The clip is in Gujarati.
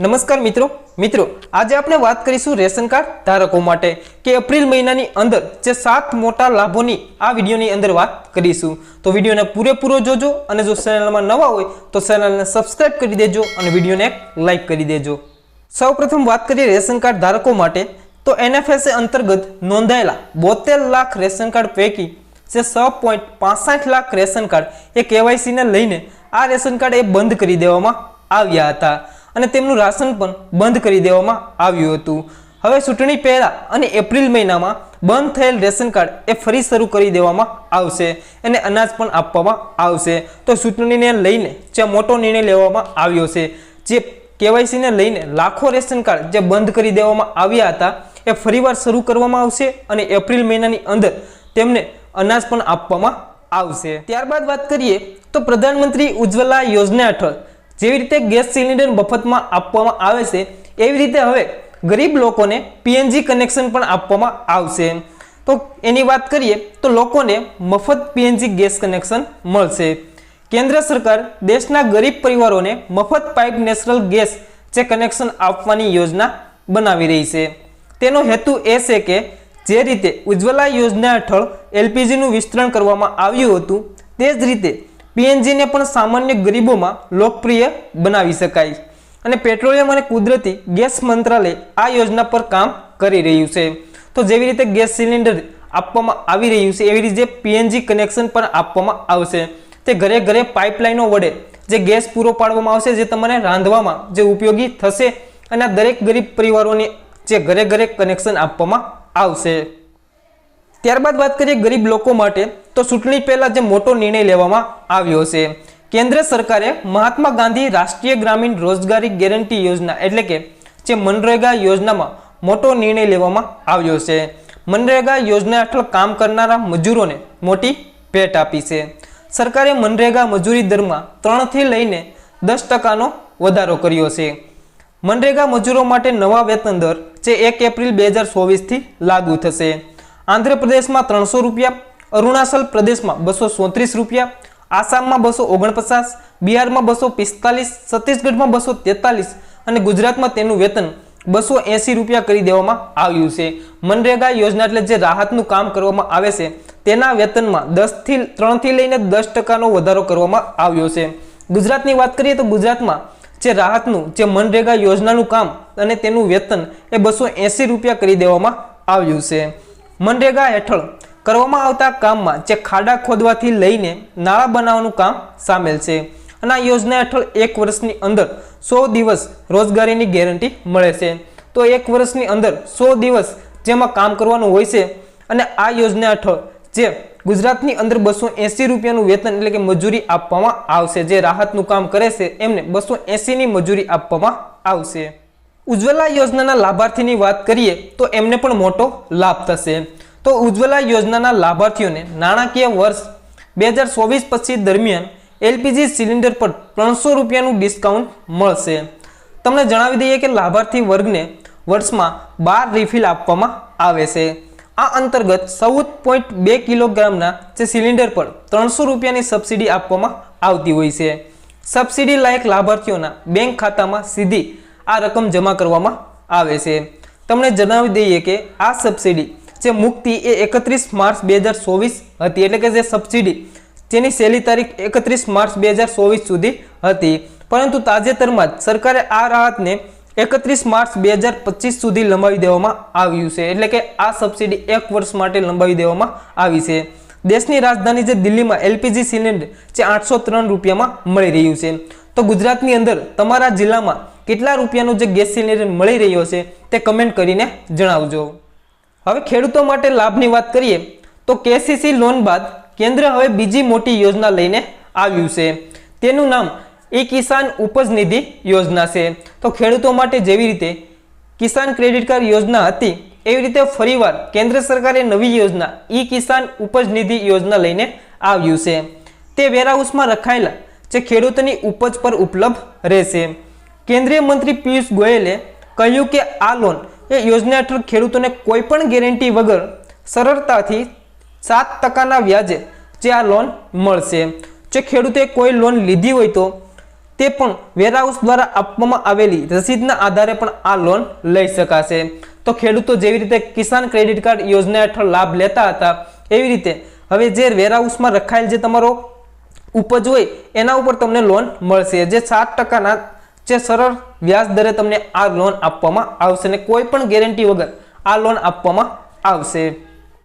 નમસ્કાર મિત્રો આજે આપણે વાત કરીશું રેશન કાર્ડ ધારકો માટે કે એપ્રિલ મહિનાની અંદર જે 7 મોટા લાભોની આ વિડિયોની અંદર વાત કરીશું। તો વિડિયોને પૂરેપૂરો જોજો અને જો ચેનલમાં નવા હોય તો ચેનલને સબસ્ક્રાઇબ કરી દેજો અને વિડિયોને એક લાઈક કરી દેજો। સૌપ્રથમ વાત કરીએ રેશન કાર્ડ ધારકો માટે તો એનએફએસએ અંતર્ગત નોંધાયેલા 72 લાખ રેશન કાર્ડ પૈકી જે 6.65 લાખ રેશન કાર્ડ એ કેવાયસી ને લઈને આ રેશન કાર્ડ એ બંધ કરી દેવામાં આવ્યા હતા અને તેમનું રાશન પણ બંધ કરી દેવામાં આવ્યું હતું। હવે ચૂંટણી પહેલા અને એપ્રિલ મહિનામાં બંધ થયેલ રેશન કાર્ડ એ ફરી શરૂ કરી દેવામાં આવશે અને અનાજ પણ આપવામાં આવશે। તો ચૂંટણીને લઈને જે મોટો નિર્ણય લેવામાં આવ્યો છે, જે કેવાયસી ને લઈને લાખો રેશન કાર્ડ જે બંધ કરી દેવામાં આવ્યા હતા એ ફરીવાર શરૂ કરવામાં આવશે અને એપ્રિલ મહિનાની અંદર તેમને અનાજ પણ આપવામાં આવશે। ત્યારબાદ વાત કરીએ તો પ્રધાનમંત્રી ઉજ્જવલા યોજના હેઠળ જેવી રીતે ગેસ સિલિન્ડર મફતમાં આપવામાં આવે છે એવી રીતે હવે ગરીબ લોકોને પીએનજી કનેક્શન પણ આપવામાં આવશે। તો એની વાત કરીએ તો લોકોને મફત પીએનજી ગેસ કનેક્શન મળશે। કેન્દ્ર સરકાર દેશના ગરીબ પરિવારોને મફત પાઇપ નેચરલ ગેસ જે કનેક્શન આપવાની યોજના બનાવી રહી છે। તેનો હેતુ એ છે કે જે રીતે ઉજ્જવલા યોજના હેઠળ એલપીજીનું વિસ્તરણ કરવામાં આવ્યું હતું તે જ રીતે પીએનજી ને પણ સામાન્ય ગરીબોમાં લોકપ્રિય બનાવી શકાય અને પેટ્રોલિયમ અને કુદરતી ગેસ મંત્રાલય આ યોજના પર કામ કરી રહ્યું છે। તો જેવી રીતે ગેસ સિલિન્ડર આપવામાં આવી રહ્યું છે એવી રીતે પીએનજી કનેક્શન પણ આપવામાં આવશે। તે ઘરે ઘરે પાઇપલાઇનો વડે જે ગેસ પૂરો પાડવામાં આવશે જે તમને રાંધવામાં જે ઉપયોગી થશે અને દરેક ગરીબ પરિવારોને જે ઘરે ઘરે કનેક્શન આપવામાં આવશે। ત્યારબાદ વાત કરીએ ગરીબ લોકો માટે તો ચૂંટણી પહેલા જે મોટો નિર્ણય લેવામાં આવ્યો છે। કેન્દ્ર સરકારે મહાત્મા ગાંધી રાષ્ટ્રીય ગ્રામીણ રોજગારી ગેરંટી યોજના એટલે કે જે મનરેગા યોજનામાં મોટો નિર્ણય લેવામાં આવ્યો છે। મનરેગા યોજના હેઠળ કામ કરનારા મજૂરોને મોટી ભેટ આપી છે। સરકારે મનરેગા મજૂરી દરમાં 3 થી લઈને 10% વધારો કર્યો છે। મનરેગા મજૂરો માટે નવા વેતન દર જે 1 એપ્રિલ 2024 થી લાગુ થશે। આંધ્રપ્રદેશમાં 300 રૂપિયા, અરુણાચલ પ્રદેશમાં 234 રૂપિયા, આસામમાં 249, બિહારમાં 245, છત્તીસગઢમાં 243 અને ગુજરાતમાં તેનું વેતન 280 રૂપિયા કરી દેવામાં આવ્યું છે। મનરેગા યોજના એટલે જે રાહતનું કામ કરવામાં આવે છે તેના વેતનમાં 3 થી લઈને 10% વધારો કરવામાં આવ્યો છે। ગુજરાતની વાત કરીએ તો ગુજરાતમાં જે રાહતનું જે મનરેગા યોજનાનું કામ અને તેનું વેતન એ 280 રૂપિયા કરી દેવામાં આવ્યું છે। મનરેગા હેઠળ કરવામાં આવતા કામમાં જે ખાડા ખોદવાથી લઈને નાળા બનાવવાનું કામ સામેલ છે અને આ યોજના હેઠળ 1 વર્ષની અંદર 100 દિવસ રોજગારીની ગેરંટી મળે છે। તો 1 વર્ષની અંદર 100 દિવસ જેમાં કામ કરવાનું હોય છે અને આ યોજના હેઠળ જે ગુજરાતની અંદર 280 રૂપિયાનું વેતન એટલે કે મજૂરી આપવામાં આવશે। જે રાહતનું કામ કરે છે એમને 280 ની મજૂરી આપવામાં આવશે। ઉજ્જવલા યોજનાના લાભાર્થીની વાત કરીએ તો એમને પણ મોટો લાભ થશે। તો ઉજ્જવલા યોજનાના લાભાર્થીઓને નાણાકીય વર્ષ 2024 પછી દરમિયાન એલપીજી સિલિન્ડર પર 300 રૂપિયાનું ડિસ્કાઉન્ટ મળશે। તમને જણાવી દઈએ કે લાભાર્થી વર્ગને વર્ષમાં 12 રિફિલ આપવામાં આવે છે। આ અંતર્ગત 14.2 કિલોગ્રામના જે સિલિન્ડર પર 300 રૂપિયાની સબસિડી આપવામાં આવતી હોય છે। સબસિડી લાયક લાભાર્થીઓના બેંક ખાતામાં સીધી આ રકમ જમા કરવામાં આવે છે। તમને જણાવી દઈએ કે આ સબસિડી જે મુક્તિ એ 31 માર્ચ 2024 હતી એટલે કે જે સબસિડી જેની છેલ્લી તારીખ 31 માર્ચ 2024 સુધી હતી, પરંતુ તાજેતરમાં જ સરકારે આ રાહતને 31 માર્ચ 2025 સુધી લંબાવી દેવામાં આવ્યું છે એટલે કે આ સબસિડી 1 વર્ષ માટે લંબાવી દેવામાં આવી છે। દેશની રાજધાની જે દિલ્હીમાં એલપીજી સિલિન્ડર જે 803 રૂપિયામાં મળી રહ્યું છે। તો ગુજરાતની અંદર તમારા જિલ્લામાં કેટલા રૂપિયાનો જે ગેસ સિલિન્ડર મળી રહ્યો છે તે કમેન્ટ કરીને જણાવજો। હવે ખેડૂતો માટે લાભની વાત કરીએ તો કેસીસી લોન બાદ કેન્દ્ર હવે બીજી મોટી યોજના લઈને આવ્યું છે। તેનું નામ ઈ કિસાન ઉપજ નિધિ યોજના છે। તો ખેડૂતો માટે જેવી રીતે કિસાન ક્રેડિટ કાર્ડ યોજના હતી એવી રીતે ફરીવાર કેન્દ્ર સરકારે નવી યોજના ઈ કિસાન ઉપજ નિધિ યોજના લઈને આવ્યું છે। તે વેરહાઉસમાં રખાયેલા જે ખેડૂતોની ઉપજ પર ઉપલબ્ધ રહેશે। કેન્દ્રીય મંત્રી પિયુષ ગોયલે કહ્યું કે આ લોન એ યોજના હેઠળ ખેડૂતોને કોઈ પણ ગેરંટી વગર સરળતાથી 7% વ્યાજે જે આ લોન મળશે। જો ખેડૂતે કોઈ લોન લીધી હોય તો તે પણ વેરહાઉસ દ્વારા આપવામાં આવેલી રસીદના આધારે પણ આ લોન લઈ શકાશે। તો ખેડૂતો જેવી રીતે કિસાન ક્રેડિટ કાર્ડ યોજના હેઠળ લાભ લેતા હતા એવી રીતે હવે જે વેરહાઉસમાં રખાયેલ જે તમારો ઉપજ હોય એના ઉપર તમને લોન મળશે, જે 7% જે સરળ વ્યાજ દરે તમને આ લોન આપવામાં આવશે અને કોઈ પણ ગેરંટી વગર આ લોન આપવામાં આવશે।